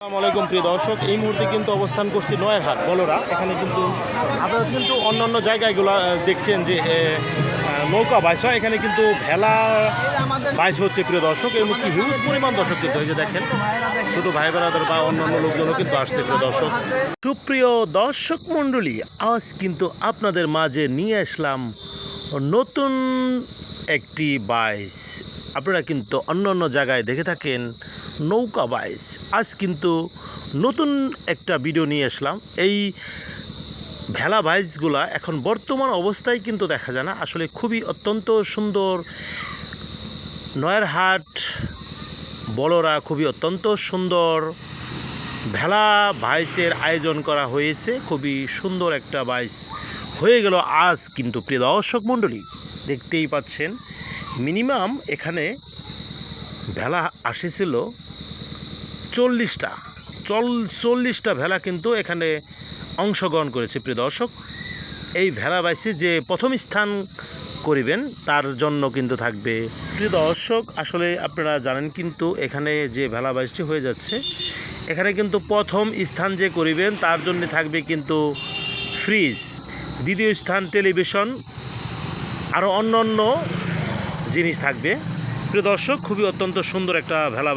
আসসালামু আলাইকুম প্রিয় দর্শক, এই মুহূর্তে কিন্তু অবস্থান করছি নয়ারহাট বলরা। এখানে কিন্তু আপনারা কিন্তু অন্যান্য জায়গাগুলো দেখছেন যে নৌকা বাইচ হয়, এখানে কিন্তু ভেলা বাইচ হচ্ছে প্রিয় দর্শক। এর মধ্যে হিউজ পরিমাণ দর্শক কিন্তু এই যে দেখেন, শুধু ভাই বেড়াদার বা অন্যান্য লোকজনও কিন্তু আসছে প্রিয় দর্শক। সুপ্রিয় দর্শক মণ্ডলী, আজ কিন্তু আপনাদের মাঝে নিয়ে আসলাম নতুন একটি বাইচ। আপনারা কিন্তু অন্য অন্য জায়গায় দেখে থাকেন নৌকা বাইচ। আজ কিন্তু নতুন একটা ভিডিও নিয়ে আসলাম। এই ভেলা বাইচগুলা এখন বর্তমান অবস্থায় কিন্তু দেখা যায় না, আসলে খুবই অত্যন্ত সুন্দর। নয়ারহাট বলরা খুবই অত্যন্ত সুন্দর ভেলা বাইচের আয়োজন করা হয়েছে। খুবই সুন্দর একটা বাইচ হয়ে গেল আজ কিন্তু প্রিয় দর্শক মণ্ডলী, দেখতেই পাচ্ছেন মিনিমাম এখানে ভেলা আসেছিল 40টা ভেলা কিন্তু এখানে অংশগ্রহণ করেছে প্রিয় দর্শক। এই ভেলা বাইসে যে প্রথম স্থান করিবেন তার জন্য কিন্তু থাকবে প্রিয় দর্শক। আসলে আপনারা জানেন কিন্তু এখানে যে ভেলা বাইসটি হয়ে যাচ্ছে, এখানে কিন্তু প্রথম স্থান যে করিবেন তার জন্য থাকবে কিন্তু ফ্রিজ, দ্বিতীয় স্থান টেলিভিশন, আরও অন্য অন্য জিনিস থাকবে প্রিয় দর্শক। খুবই অত্যন্ত সুন্দর একটা ভেলা।